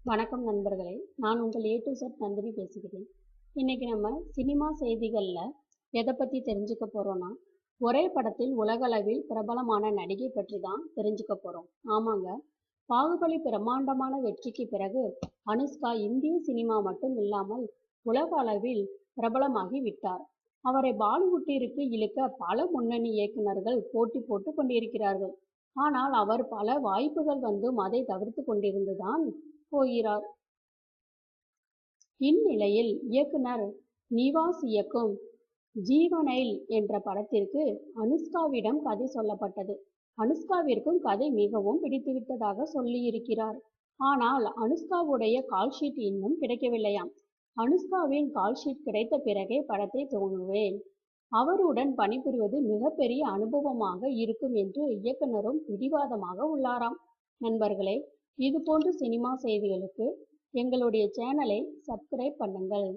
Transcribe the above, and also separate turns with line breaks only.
வணக்கம் நண்பர்களே, நான் உங்கள் A to Z நந்தினி பேசுகிறேன். இன்னைக்கு நம்ம சினிமா செய்திகளில் எதை பற்றி தெரிஞ்சுக்க போகிறோன்னா, ஒரே படத்தில் உலகளவில் பிரபலமான நடிகை பற்றி தான் தெரிஞ்சுக்க போகிறோம். ஆமாங்க, பாகுபலி பிரம்மாண்டமான வெற்றிக்கு பிறகு அனுஷ்கா இந்திய சினிமா மட்டும் இல்லாமல் உலக அளவில் பிரபலமாகி விட்டார். அவரை பாலிவுட்டிற்கு இழுக்க பல முன்னணி இயக்குநர்கள் போட்டி போட்டு கொண்டிருக்கிறார்கள். ஆனால் அவர் பல வாய்ப்புகள் வந்தும் அதை தவிர்த்து கொண்டிருந்துதான் போகிறார். இந்நிலையில் இயக்குனர் நிவாஸ் இயக்கும் ஜீவனைல் என்ற படத்திற்கு அனுஷ்காவிடம் கதை சொல்லப்பட்டது. அனுஷ்காவிற்கும் கதை மிகவும் பிடித்துவிட்டதாக சொல்லியிருக்கிறார். ஆனால் அனுஷ்காவுடைய கால்ஷீட் இன்னும் கிடைக்கவில்லையாம். அனுஷ்காவின் கால்ஷீட் கிடைத்த பிறகே படத்தை துவங்குவேன். அவருடன் பணிபுரிவது மிகப்பெரிய அனுபவமாக இருக்கும் என்று இயக்குனரும் பிடிவாதமாக உள்ளாராம். நண்பர்களே, இது போன்ற சினிமா செய்திகளுக்கு எங்களுடைய சேனலை சப்ஸ்கிரைப் பண்ணுங்கள்.